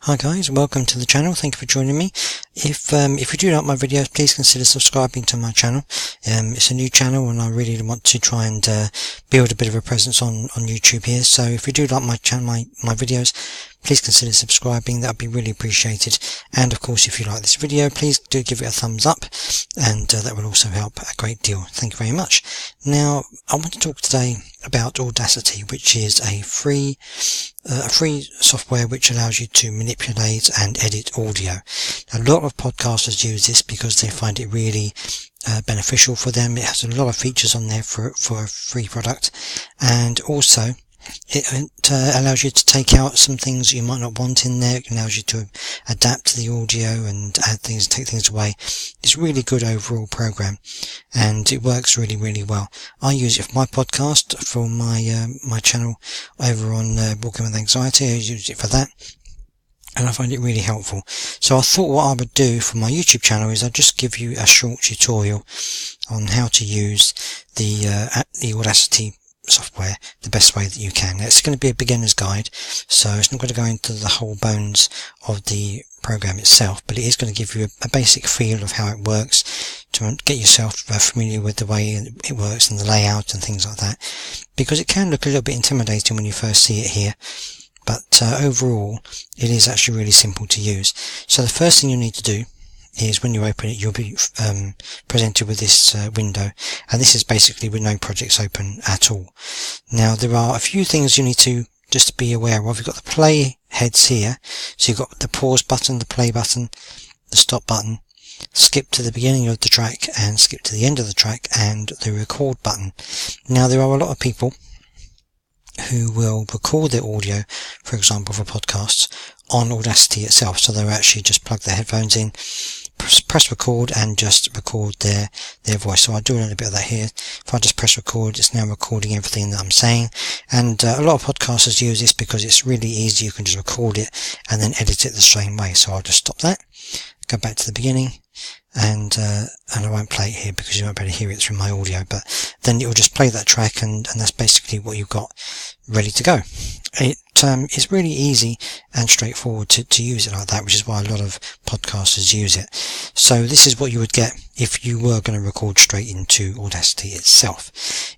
Hi guys, welcome to the channel. Thank you for joining me. If you do like my videos, please consider subscribing to my channel. It's a new channel and I really want to try and build a bit of a presence on YouTube here. So if you do like my channel, my videos, please consider subscribing. That would be really appreciated. And of course, if you like this video, please do give it a thumbs up, and that will also help a great deal. Thank you very much. Now, I want to talk today about Audacity, which is a free software which allows you to manipulate and edit audio. A lot of podcasters use this because they find it really beneficial for them. It has a lot of features on there for a free product, and also it allows you to take out some things you might not want in there. It allows you to adapt the audio and add things, take things away. It's a really good overall program, and it works really, really well. I use it for my podcast, for my channel over on Walking with Anxiety. I use it for that, and I find it really helpful. So I thought what I would do for my YouTube channel is I'd just give you a short tutorial on how to use the Audacity software the best way that you can. It's going to be a beginner's guide, so it's not going to go into the whole bones of the program itself, but it is going to give you a basic feel of how it works, to get yourself familiar with the way it works and the layout and things like that, because it can look a little bit intimidating when you first see it here, but overall it is actually really simple to use. So the first thing you need to do is, when you open it, you'll be presented with this window, and this is basically with no projects open at all. Now, there are a few things you need to just be aware of. You've got the play heads here, so you've got the pause button, the play button, the stop button, skip to the beginning of the track and skip to the end of the track, and the record button. Now, there are a lot of people who will record their audio, for example for podcasts, on Audacity itself. So they'll actually just plug their headphones in, press record, and just record their voice. So I do a little bit of that here. If I just press record, it's now recording everything that I'm saying, and a lot of podcasters use this because it's really easy. You can just record it and then edit it the same way. So I'll just stop that, go back to the beginning, and I won't play it here because you won't be able to hear it through my audio, but then it will just play that track, and that's basically what you've got ready to go. It's really easy and straightforward to use it like that, which is why a lot of podcasters use it. So this is what you would get if you were going to record straight into Audacity itself.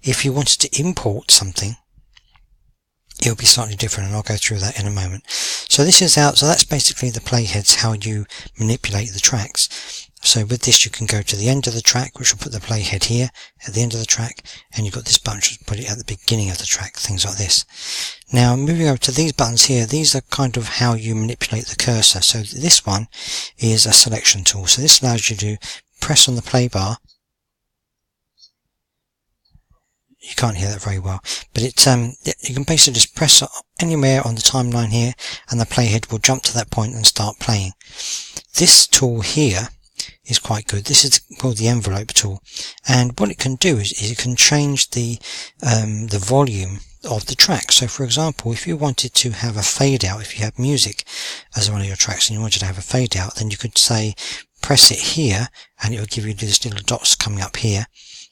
If you wanted to import something, it'll be slightly different, and I'll go through that in a moment. So this is out, so that's basically the playheads, how you manipulate the tracks. So with this, you can go to the end of the track, which will put the playhead here at the end of the track, and you've got this button which will put it at the beginning of the track, things like this. Now, moving over to these buttons here, these are kind of how you manipulate the cursor. So this one is a selection tool. So this allows you to press on the play bar. You can't hear that very well, but you can basically just press anywhere on the timeline here, and the playhead will jump to that point and start playing. This tool here is quite good. This is called the envelope tool, and what it can do is it can change the volume of the track. So for example, if you wanted to have a fade out, if you have music as one of your tracks and you wanted to have a fade out, then you could say press it here, and it will give you these little dots coming up here.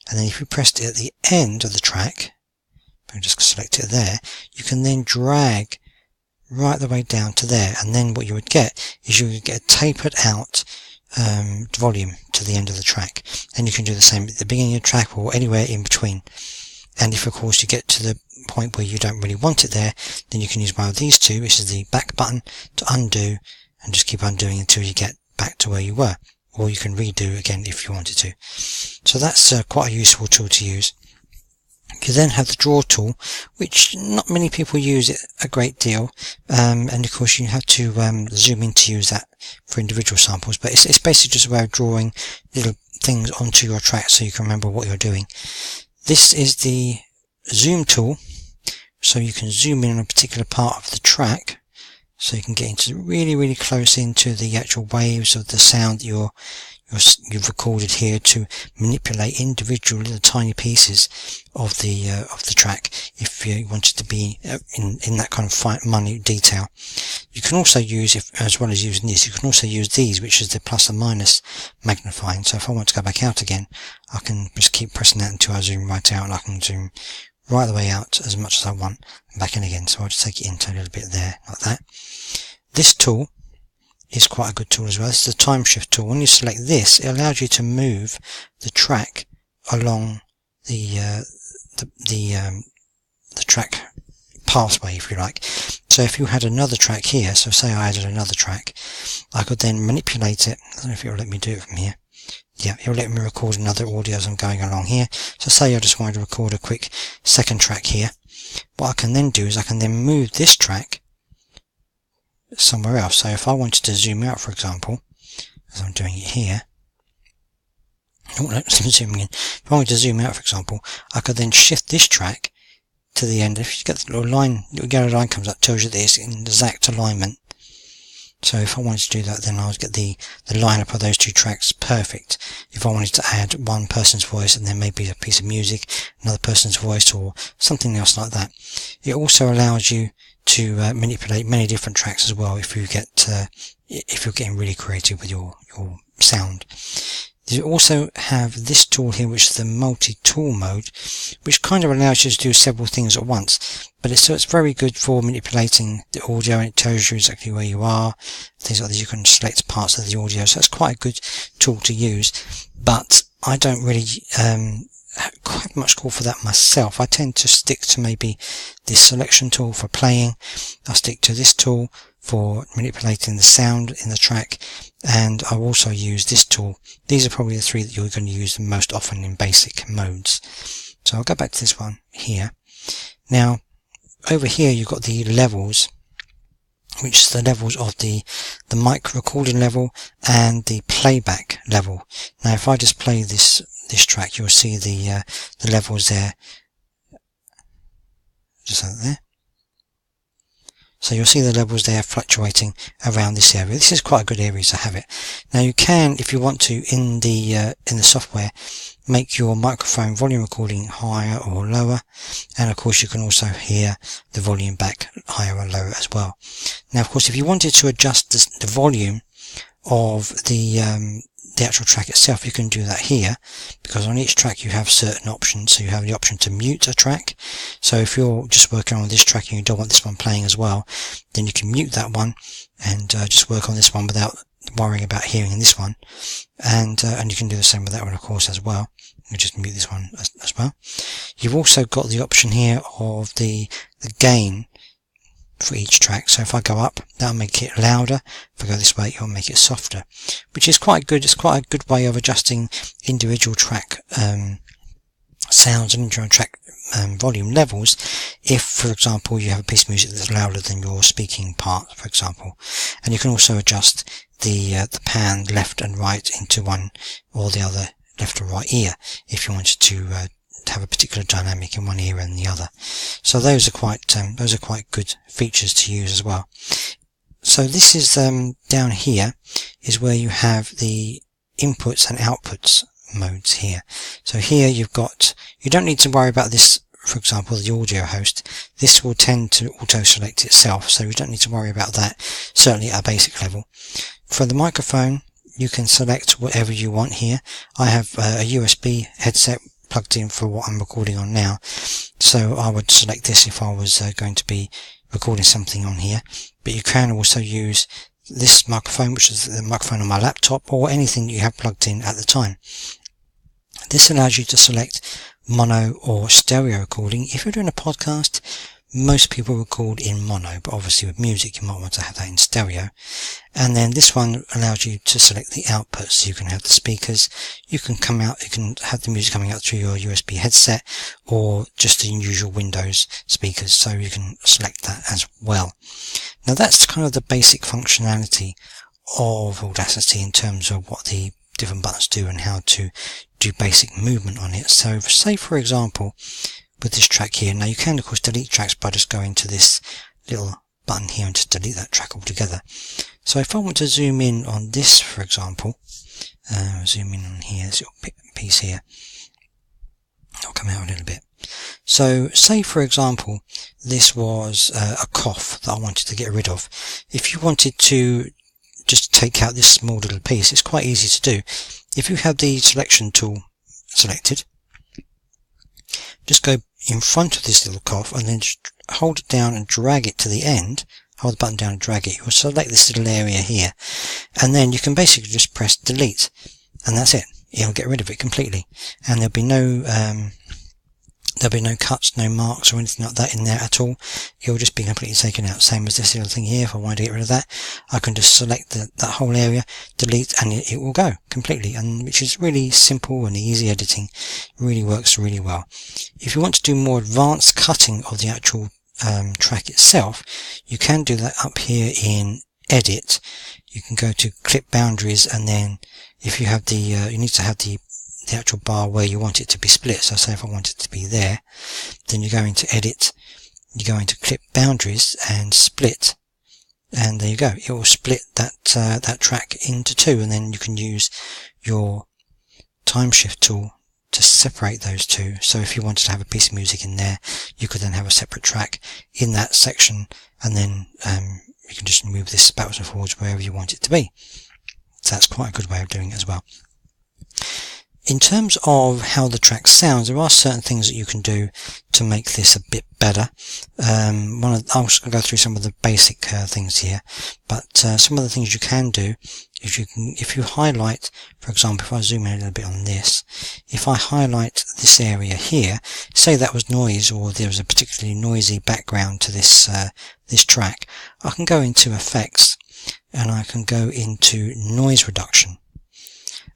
And then if you pressed it at the end of the track, and just select it there, you can then drag right the way down to there, and then what you would get is you would get a tapered out volume to the end of the track. And you can do the same at the beginning of the track or anywhere in between. And if of course you get to the point where you don't really want it there, then you can use one of these two, which is the back button, to undo, and just keep undoing until you get back to where you were. Or you can redo again if you wanted to. So that's quite a useful tool to use. You then have the draw tool, which not many people use it a great deal, and of course you have to zoom in to use that for individual samples, but it's basically just a way of drawing little things onto your track so you can remember what you're doing. This is the zoom tool, so you can zoom in on a particular part of the track, so you can get into really close into the actual waves of the sound that you've recorded here, to manipulate individual little tiny pieces of the track if you wanted to be in that kind of fine minute detail. You can also use, as well as using this, you can also use these, which is the plus and minus magnifying. So if I want to go back out again, I can just keep pressing that until I zoom right out, and I can zoom right the way out as much as I want and back in again. So I'll just take it into a little bit there like that. This tool is quite a good tool as well. This is the time shift tool. When you select this, it allows you to move the track along the track pathway, if you like. So if you had another track here, so say I added another track, I could then manipulate it. I don't know if it'll let me do it from here. Yeah, it'll let me record another audio as I'm going along here. So say I just wanted to record a quick second track here. What I can then do is I can then move this track somewhere else. So if I wanted to zoom out, for example, as I'm doing it here, zooming in. If I wanted to zoom out, for example, I could then shift this track to the end. If you get the little line, little yellow line comes up, tells you that it's in exact alignment. So if I wanted to do that, then I would get the lineup of those two tracks perfect. If I wanted to add one person's voice and then maybe a piece of music, another person's voice, or something else like that. It also allows you to manipulate many different tracks as well if you get if you're getting really creative with your sound. You also have this tool here, which is the multi-tool mode, which kind of allows you to do several things at once. But it's very good for manipulating the audio, and it tells you exactly where you are. Things like this, you can select parts of the audio, so that's quite a good tool to use. But I don't really quite much call for that myself. I tend to stick to maybe this selection tool for playing. I stick to this tool for manipulating the sound in the track, and I also use this tool. These are probably the three that you're going to use the most often in basic modes. So I'll go back to this one here. Now over here you've got the levels, which is the levels of the mic recording level and the playback level. Now if I just play this track, you'll see the levels there, just like there. So you'll see the levels there fluctuating around this area. This is quite a good area to have it. Now you can, if you want to, in the software, make your microphone volume recording higher or lower, and of course you can also hear the volume back higher or lower as well. Now of course if you wanted to adjust the volume of the actual track itself, you can do that here, because on each track you have certain options. So you have the option to mute a track. So if you're just working on this track and you don't want this one playing as well, then you can mute that one and just work on this one without worrying about hearing this one. And you can do the same with that one, of course, as well. You just mute this one as well. You've also got the option here of the gain for each track. So if I go up, that'll make it louder. If I go this way, it'll make it softer, which is quite good. It's quite a good way of adjusting individual track sounds and individual track volume levels. If, for example, you have a piece of music that's louder than your speaking part, for example, and you can also adjust the pan left and right into one or the other, left or right ear, if you wanted to have a particular dynamic in one ear and the other. So those are quite good features to use as well. So this is down here is where you have the inputs and outputs modes here. So here you don't need to worry about this. For example, the audio host, this will tend to auto select itself, so you don't need to worry about that, certainly at a basic level. For the microphone, you can select whatever you want here. I have a USB headset plugged in for what I'm recording on now, so I would select this if I was going to be recording something on here. But you can also use this microphone, which is the microphone on my laptop, or anything you have plugged in at the time. This allows you to select mono or stereo recording. If you're doing a podcast, most people record in mono, but obviously with music you might want to have that in stereo. And then this one allows you to select the outputs. So you can have the speakers, you can have the music coming out through your USB headset, or just the usual Windows speakers, so you can select that as well. Now that's kind of the basic functionality of Audacity in terms of what the different buttons do and how to do basic movement on it. So say for example with this track here, now you can of course delete tracks by just going to this little button here and just delete that track altogether. So if I want to zoom in on this, for example, zoom in on here, this little piece here, I'll come out a little bit. So say for example this was a cough that I wanted to get rid of. If you wanted to just take out this small little piece, it's quite easy to do. If you have the selection tool selected, just go in front of this little cough and then just hold it down and drag it to the end hold the button down and drag it, you'll select this little area here, and then you can basically just press delete, and that's it. It'll get rid of it completely, and there'll be no cuts, no marks or anything like that in there at all. It'll just be completely taken out. Same as this little thing here. If I want to get rid of that, I can just select that whole area, delete, and it will go completely, and which is really simple and easy editing. Really works really well. If you want to do more advanced cutting of the actual track itself, you can do that up here in edit. You can go to clip boundaries, and then if you have the you need to have the actual bar where you want it to be split. So say if I want it to be there, then you go into edit, you go into clip boundaries and split, and there you go. It will split that track into two, and then you can use your time shift tool to separate those two. So if you wanted to have a piece of music in there, you could then have a separate track in that section, and then you can just move this backwards and forwards wherever you want it to be. So that's quite a good way of doing it as well. In terms of how the track sounds, there are certain things that you can do to make this a bit better. I'm just going to go through some of the basic things here, but some of the things you can do is if you highlight, for example, if I zoom in a little bit on this, if I highlight this area here, say that was noise, or there was a particularly noisy background to this this track, I can go into effects and I can go into noise reduction.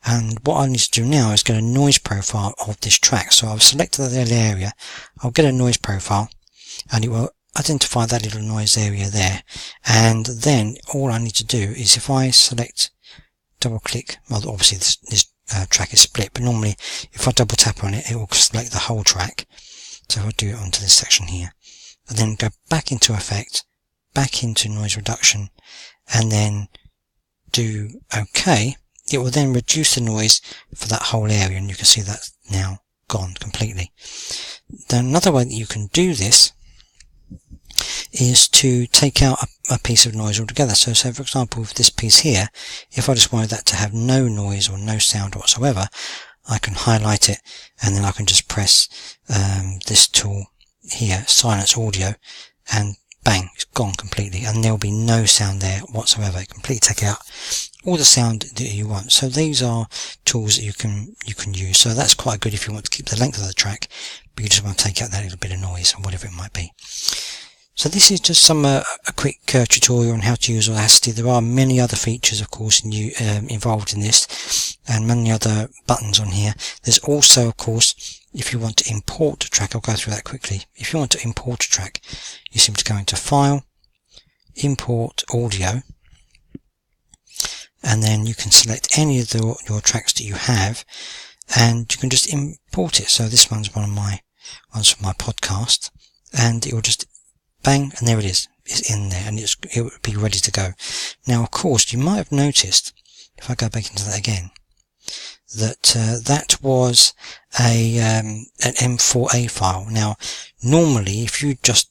And what I need to do now is get a noise profile of this track. So I've selected that little area, I'll get a noise profile, and it will identify that little noise area there. And then all I need to do is, if I select, double click, well obviously this track is split, but normally if I double tap on it, it will select the whole track. So if I do it onto this section here, and then go back into effect, back into noise reduction, and then do OK, it will then reduce the noise for that whole area, and you can see that's now gone completely. Then another way that you can do this is to take out a piece of noise altogether. So say for example, with this piece here, if I just wanted that to have no noise or no sound whatsoever, I can highlight it, and then I can just press this tool here, silence audio, and bang, it's gone completely, and there'll be no sound there whatsoever. It completely take out all the sound that you want. So these are tools that you can use. So that's quite good if you want to keep the length of the track, but you just want to take out that little bit of noise or whatever it might be. So this is just a quick tutorial on how to use Audacity. There are many other features, of course, involved in this, and many other buttons on here. There's also, of course, if you want to import a track, I'll go through that quickly. If you want to import a track, you simply go into File, Import Audio, and then you can select any of your tracks that you have, and you can just import it. So this one's one of my ones from my podcast, and it will just bang, and there it is. It's in there, and it will be ready to go. Now, of course, you might have noticed, if I go back into that again, that that was an M4A file. Now, normally, if you just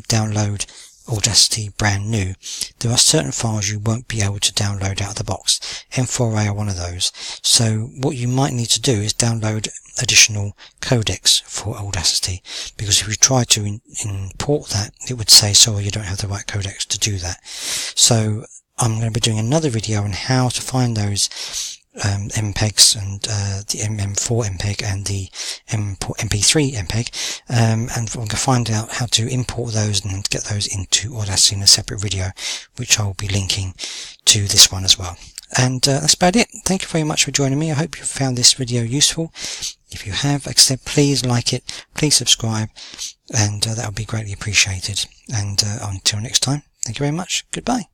download Audacity brand new, there are certain files you won't be able to download out of the box. M4A are one of those. So what you might need to do is download additional codecs for Audacity, because if you try to import that, it would say, sorry, you don't have the right codecs to do that. So I'm going to be doing another video on how to find those MPEGs, and the M4 MPEG and the MP3 MPEG, and we're going to find out how to import those and get those into Audacity in a separate video, which I'll be linking to this one as well. And that's about it. Thank you very much for joining me. I hope you found this video useful. If you have, like I said, please like it, please subscribe, and that would be greatly appreciated. And until next time, thank you very much. Goodbye.